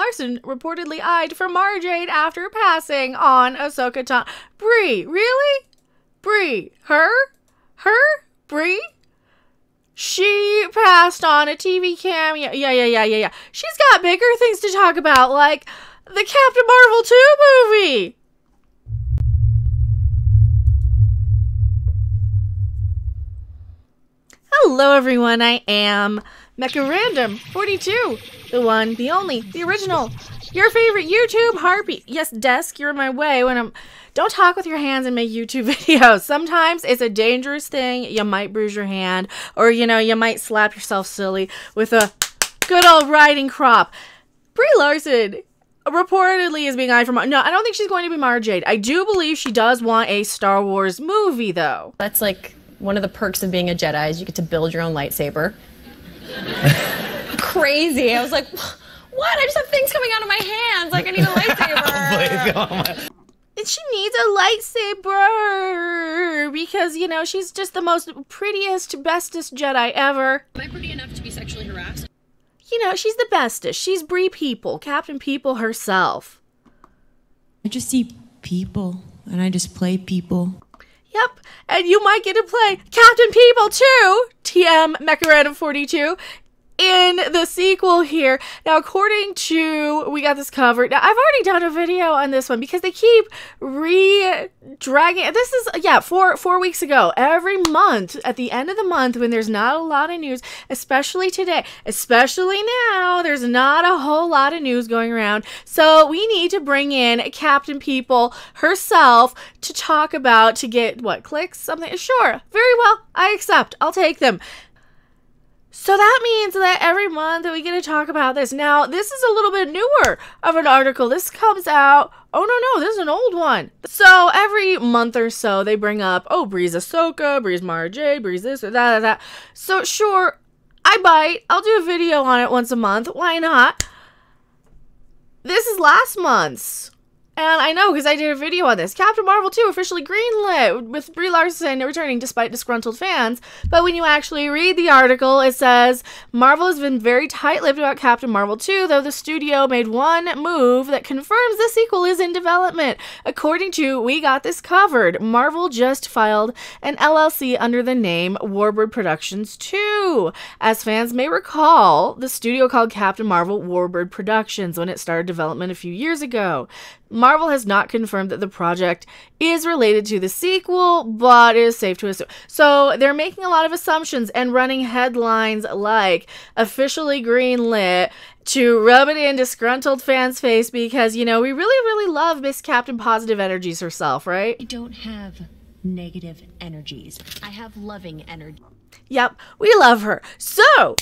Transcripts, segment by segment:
Larson reportedly eyed for Mara Jade after passing on Ahsoka Tano. Brie, really? Brie, her? Brie? She passed on a TV cam. Yeah. She's got bigger things to talk about, like the Captain Marvel 2 movie. Hello everyone, I am Mecha Random 42, the one, the only, the original, your favorite YouTube harpy. Yes, desk, you're in my way when I'm... Don't talk with your hands and make YouTube videos. Sometimes it's a dangerous thing. You might bruise your hand, or you might slap yourself silly with a good old riding crop. Brie Larson reportedly is being eyed for... No, I don't think she's going to be Mara Jade. I do believe she does want a Star Wars movie, though. That's like one of the perks of being a Jedi is you get to build your own lightsaber. Crazy. I was like, what? I just have things coming out of my hands. Like, I need a lightsaber. And she needs a lightsaber because, she's just the most prettiest, bestest Jedi ever. Am I pretty enough to be sexually harassed? She's the bestest. She's Brie People, Captain People herself. I just see people, and I just play people. Yep, and you might get to play Captain People too, TM Mecha Random 42, in the sequel here. Now, according to We Got This Covered, now I've already done a video on this one because they keep dragging. This is, yeah, four weeks ago. Every month, at the end of the month, when there's not a lot of news, especially today, especially now, there's not a whole lot of news going around. So we need to bring in Captain People herself to talk about, to get, what, clicks? Something? Sure, very well, I accept. I'll take them. So that means that every month that we get to talk about this. Now, this is a little bit newer of an article. This comes out... Oh, no, this is an old one. So every month or so, they bring up, oh, Brie's Ahsoka, Brie's Mara Jade, Brie's this or that. So sure, I bite. I'll do a video on it once a month. Why not? This is last month's. And I know because I did a video on this. Captain Marvel 2 officially greenlit with Brie Larson returning despite disgruntled fans. But when you actually read the article, it says, Marvel has been very tight-lipped about Captain Marvel 2, though the studio made one move that confirms the sequel is in development. According to We Got This Covered, Marvel just filed an LLC under the name Warbird Productions 2. As fans may recall, the studio called Captain Marvel Warbird Productions when it started development a few years ago. Marvel has not confirmed that the project is related to the sequel, but it is safe to assume. So they're making a lot of assumptions and running headlines like officially greenlit to rub it in disgruntled fans' face because, we really love Miss Captain Positive Energies herself, right? I don't have negative energies. I have loving energy. Yep, we love her. So...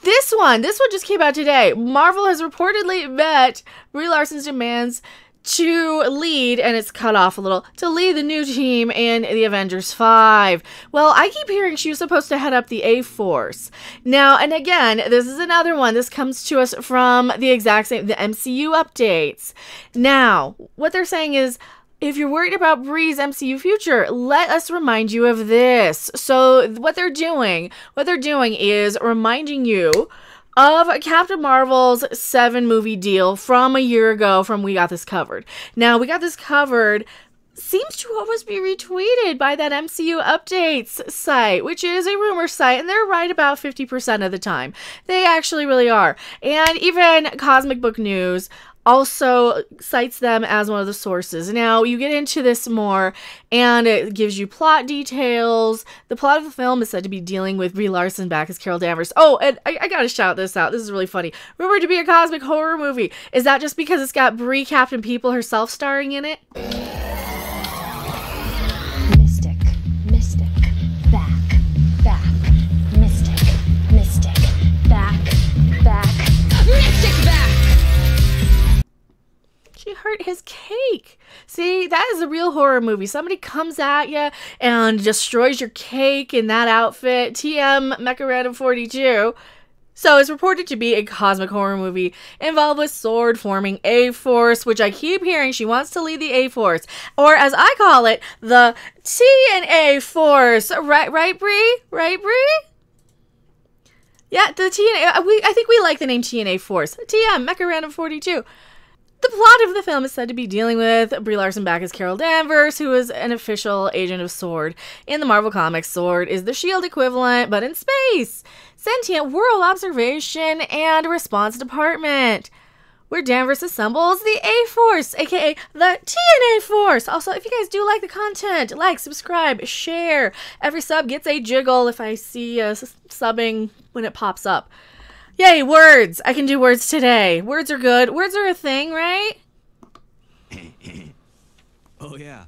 This one just came out today. Marvel has reportedly met Brie Larson's demands to lead, and it's cut off a little, to lead the new team in the Avengers 5. Well, I keep hearing she was supposed to head up the A-Force. Now, and again, this is another one. This comes to us from the exact same, the MCU updates. Now, what they're saying is, if you're worried about Brie's MCU future, let us remind you of this. So what they're doing is reminding you of Captain Marvel's 7-movie deal from a year ago from We Got This Covered. Now, We Got This Covered seems to almost be retweeted by that MCU updates site, which is a rumor site, and they're right about 50% of the time. They actually really are. And even Cosmic Book News also cites them as one of the sources. Now, you get into this more, and it gives you plot details. The plot of the film is said to be dealing with Brie Larson back as Carol Danvers. Oh, and I gotta shout this out. This is really funny. Rumored to be a cosmic horror movie. Is that just because it's got Brie Captain People herself starring in it? Mystic, back, mystic, back, mystic, back. She hurt his cake. See, that is a real horror movie. Somebody comes at you and destroys your cake in that outfit. TM Mecha Random 42. So it's reported to be a cosmic horror movie involved with sword forming A-Force, which I keep hearing she wants to lead the A-Force, or as I call it, the T and A-Force. Right, Brie? Right, Brie? Yeah, the TNA, I think we like the name TNA Force. TM, Mecha Random 42. The plot of the film is said to be dealing with Brie Larson back as Carol Danvers, who is an official agent of S.W.O.R.D. In the Marvel Comics, S.W.O.R.D. is the S.H.I.E.L.D. equivalent, but in space. Sentient World Observation and Response Department, where Danvers assembles the A-Force, aka the TNA Force. Also, if you guys do like the content, like, subscribe, share. Every sub gets a jiggle if I see subbing when it pops up. Yay, words! I can do words today. Words are good. Words are a thing, right? Oh, yeah.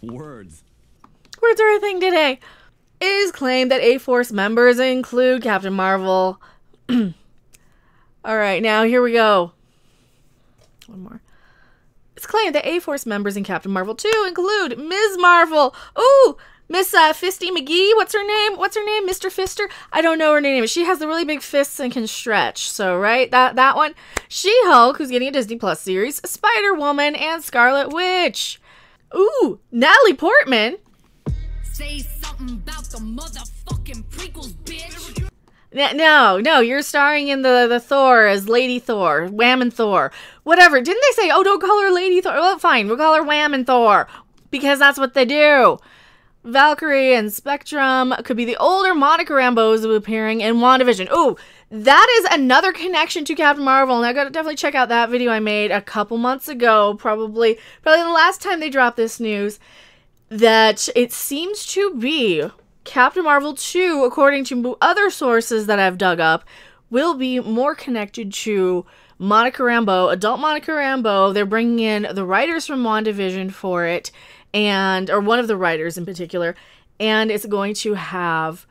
Words. Words are a thing today. It is claimed that A-Force members include Captain Marvel. Alright, now here we go. One more. It's claimed that A-Force members in Captain Marvel 2 include Ms. Marvel. Ooh! Miss Fisty McGee, what's her name? Mr. Fister? I don't know her name. She has the really big fists and can stretch. So, right? That one. She-Hulk, who's getting a Disney Plus series. Spider-Woman and Scarlet Witch. Ooh, Natalie Portman. Say something about the motherfucking prequels, bitch. No, you're starring in the Thor as Lady Thor, Wham and Thor. Whatever. Didn't they say, oh, don't call her Lady Thor? Well, fine, we'll call her Wham and Thor. Because that's what they do. Valkyrie and Spectrum could be the older Monica Rambeaus appearing in WandaVision. Ooh, that is another connection to Captain Marvel, and I gotta definitely check out that video I made a couple months ago, probably the last time they dropped this news, that it seems to be Captain Marvel 2, according to other sources that I've dug up, will be more connected to Monica Rambeau, adult Monica Rambeau. They're bringing in the writers from WandaVision for it, or one of the writers in particular, and it's going to have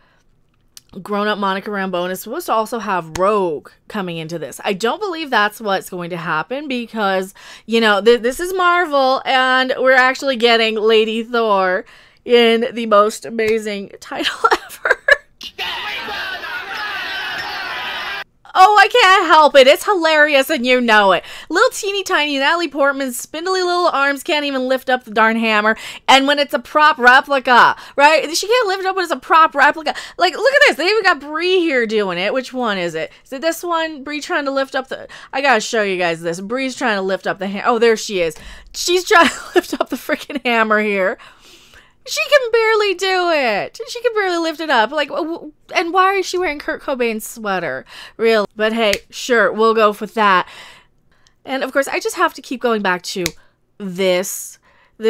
grown-up Monica Rambeau, and it's supposed to also have Rogue coming into this. I don't believe that's what's going to happen because, you know, this is Marvel, and we're actually getting Lady Thor in the most amazing title ever. Oh, I can't help it. It's hilarious and you know it. Little teeny tiny Natalie Portman's spindly little arms can't even lift up the darn hammer. And when it's a prop replica, right? She can't lift it up when it's a prop replica. Like, look at this. They even got Brie here doing it. Which one is it? Is it this one? Brie trying to lift up the... I gotta show you guys this. Brie's trying to lift up the hammer. Oh, there she is. She's trying to lift up the freaking hammer here. She can barely do it. She can barely lift it up. Like, and why is she wearing Kurt Cobain's sweater? Really? But hey, sure, we'll go with that. And of course, I just have to keep going back to this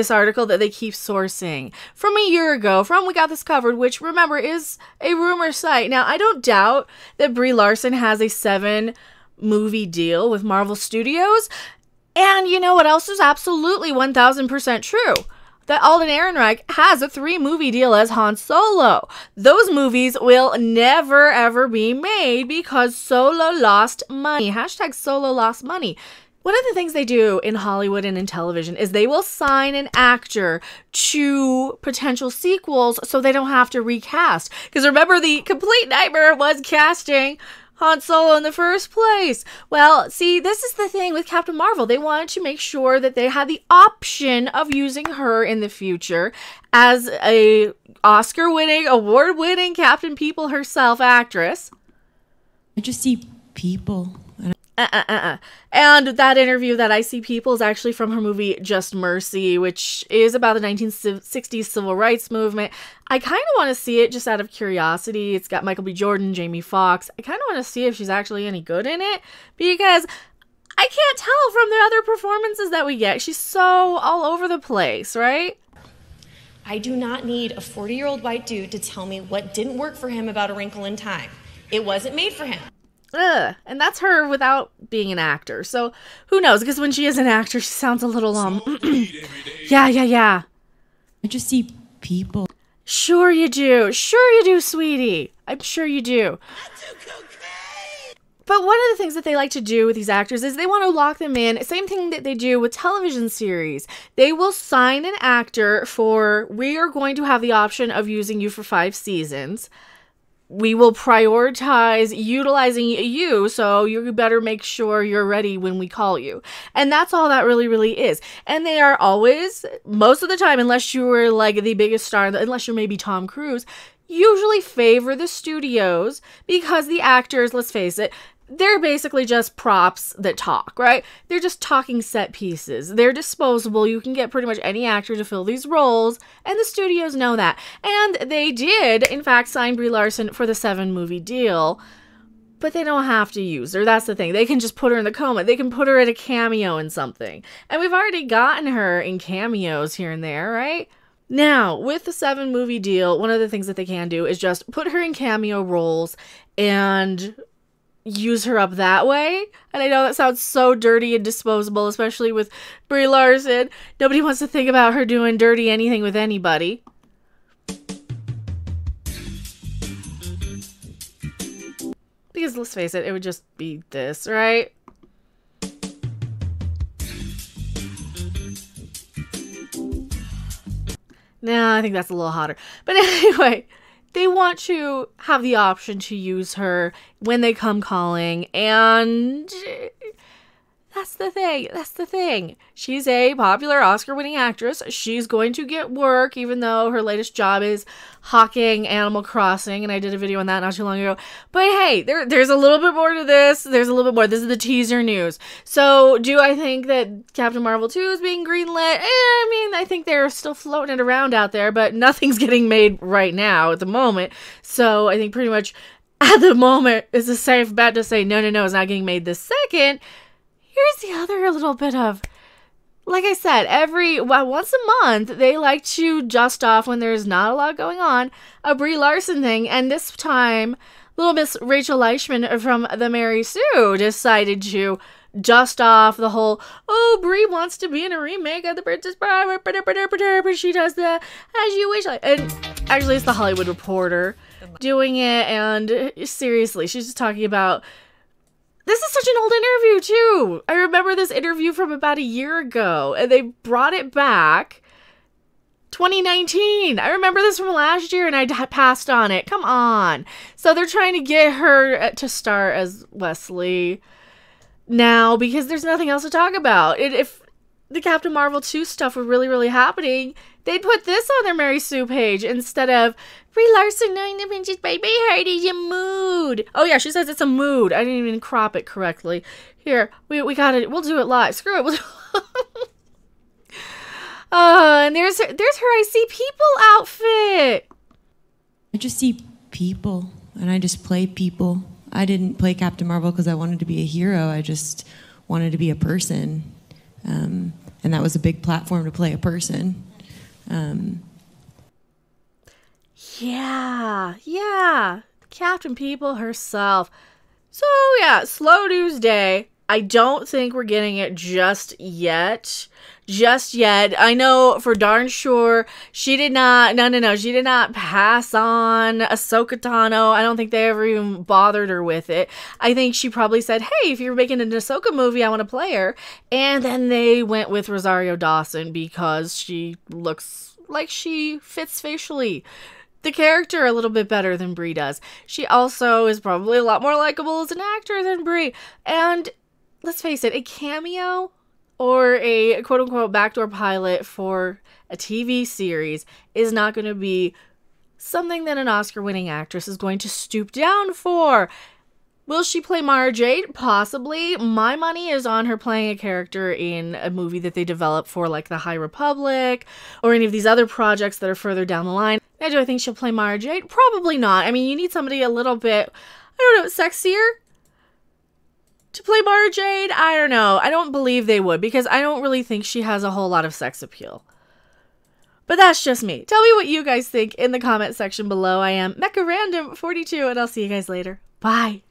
article that they keep sourcing from a year ago, from We Got This Covered, which, remember, is a rumor site. Now, I don't doubt that Brie Larson has a 7-movie deal with Marvel Studios. And you know what else is absolutely 1000% true? That Alden Ehrenreich has a 3-movie deal as Han Solo. Those movies will never ever be made because Solo lost money. Hashtag Solo lost money. One of the things they do in Hollywood and in television is they will sign an actor to potential sequels so they don't have to recast. Because remember, the complete nightmare was casting Han Solo in the first place. Well, see, this is the thing with Captain Marvel. They wanted to make sure that they had the option of using her in the future as a Oscar-winning, award-winning Captain People herself actress. I just see people. And that interview that I see people is actually from her movie Just Mercy, which is about the 1960s civil rights movement. I kind of want to see it just out of curiosity. It's got Michael B. Jordan, Jamie Foxx. I kind of want to see if she's actually any good in it because I can't tell from the other performances that we get. She's so all over the place, right? I do not need a 40-year-old white dude to tell me what didn't work for him about A Wrinkle in Time. It wasn't made for him. And that's her without being an actor. So who knows? Because when she is an actor, she sounds a little yeah. I just see people. Sure you do, sweetie. I'm sure you do. But one of the things that they like to do with these actors is they want to lock them in. Same thing that they do with television series. They will sign an actor for, we are going to have the option of using you for 5 seasons. We will prioritize utilizing you, so you better make sure you're ready when we call you. And that's all that really, really is. And they are always, most of the time, unless you were like the biggest star, unless you're maybe Tom Cruise, usually favor the studios because the actors, let's face it, they're basically just props that talk, right? They're just talking set pieces. They're disposable. You can get pretty much any actor to fill these roles, and the studios know that. And they did, in fact, sign Brie Larson for the 7-movie deal, but they don't have to use her. That's the thing. They can just put her in the coma. They can put her in a cameo in something. And we've already gotten her in cameos here and there, right? Now, with the 7-movie deal, one of the things that they can do is just put her in cameo roles and use her up that way. And I know that sounds so dirty and disposable, especially with Brie Larson. Nobody wants to think about her doing dirty anything with anybody. Because let's face it, it would just be this, right? No, I think that's a little hotter. But anyway, they want to have the option to use her when they come calling, and that's the thing. That's the thing. She's a popular Oscar-winning actress. She's going to get work, even though her latest job is hawking Animal Crossing, and I did a video on that not too long ago. But hey, there's a little bit more to this. There's a little bit more. This is the teaser news. So do I think that Captain Marvel 2 is being greenlit? I mean, I think they're still floating it around out there, but nothing's getting made right now at the moment. So I think pretty much at the moment it's a safe bet to say no, it's not getting made this second. Here's the other little bit of, like I said, once a month, they like to dust off when there's not a lot going on, a Brie Larson thing, and this time, little Miss Rachel Leichman from The Mary Sue decided to dust off the whole, oh, Brie wants to be in a remake of The Princess Bride, but she does the As You Wish. And actually, it's The Hollywood Reporter doing it, and seriously, she's just talking about, this is such an old interview, too. I remember this interview from about a year ago, and they brought it back. 2019. I remember this from last year, and I passed on it. Come on. So they're trying to get her to star as Wesley now because there's nothing else to talk about. If the Captain Marvel 2 stuff were really happening, they'd put this on their Mary Sue page instead of Brie Larson knowing the Princess Bride heart is a mood. Oh yeah, she says it's a mood. I didn't even crop it correctly. Here, we got it. We'll do it live. Screw it. We'll and there's her I See People outfit. I just see people, and I just play people. I didn't play Captain Marvel because I wanted to be a hero. I just wanted to be a person. And that was a big platform to play a person. Yeah. Captain People herself. So yeah, slow news day. I don't think we're getting it just yet. I know for darn sure she did not, she did not pass on Ahsoka Tano. I don't think they ever even bothered her with it. I think she probably said, hey, if you're making an Ahsoka movie, I want to play her. And then they went with Rosario Dawson because she looks like she fits facially the character a little bit better than Brie does. She also is probably a lot more likable as an actor than Brie. And let's face it, a cameo or a quote-unquote backdoor pilot for a TV series is not going to be something that an Oscar-winning actress is going to stoop down for. Will she play Mara Jade? Possibly. My money is on her playing a character in a movie that they develop for like the High Republic or any of these other projects that are further down the line. Now, do I think she'll play Mara Jade? Probably not. I mean, you need somebody a little bit, I don't know, sexier to play Mara Jade. I don't know. I don't believe they would because I don't really think she has a whole lot of sex appeal. But that's just me. Tell me what you guys think in the comment section below. I am MechaRandom42 and I'll see you guys later. Bye.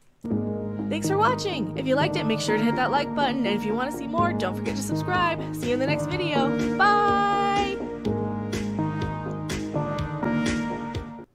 Thanks for watching. If you liked it, make sure to hit that like button. And if you want to see more, don't forget to subscribe. See you in the next video. Bye.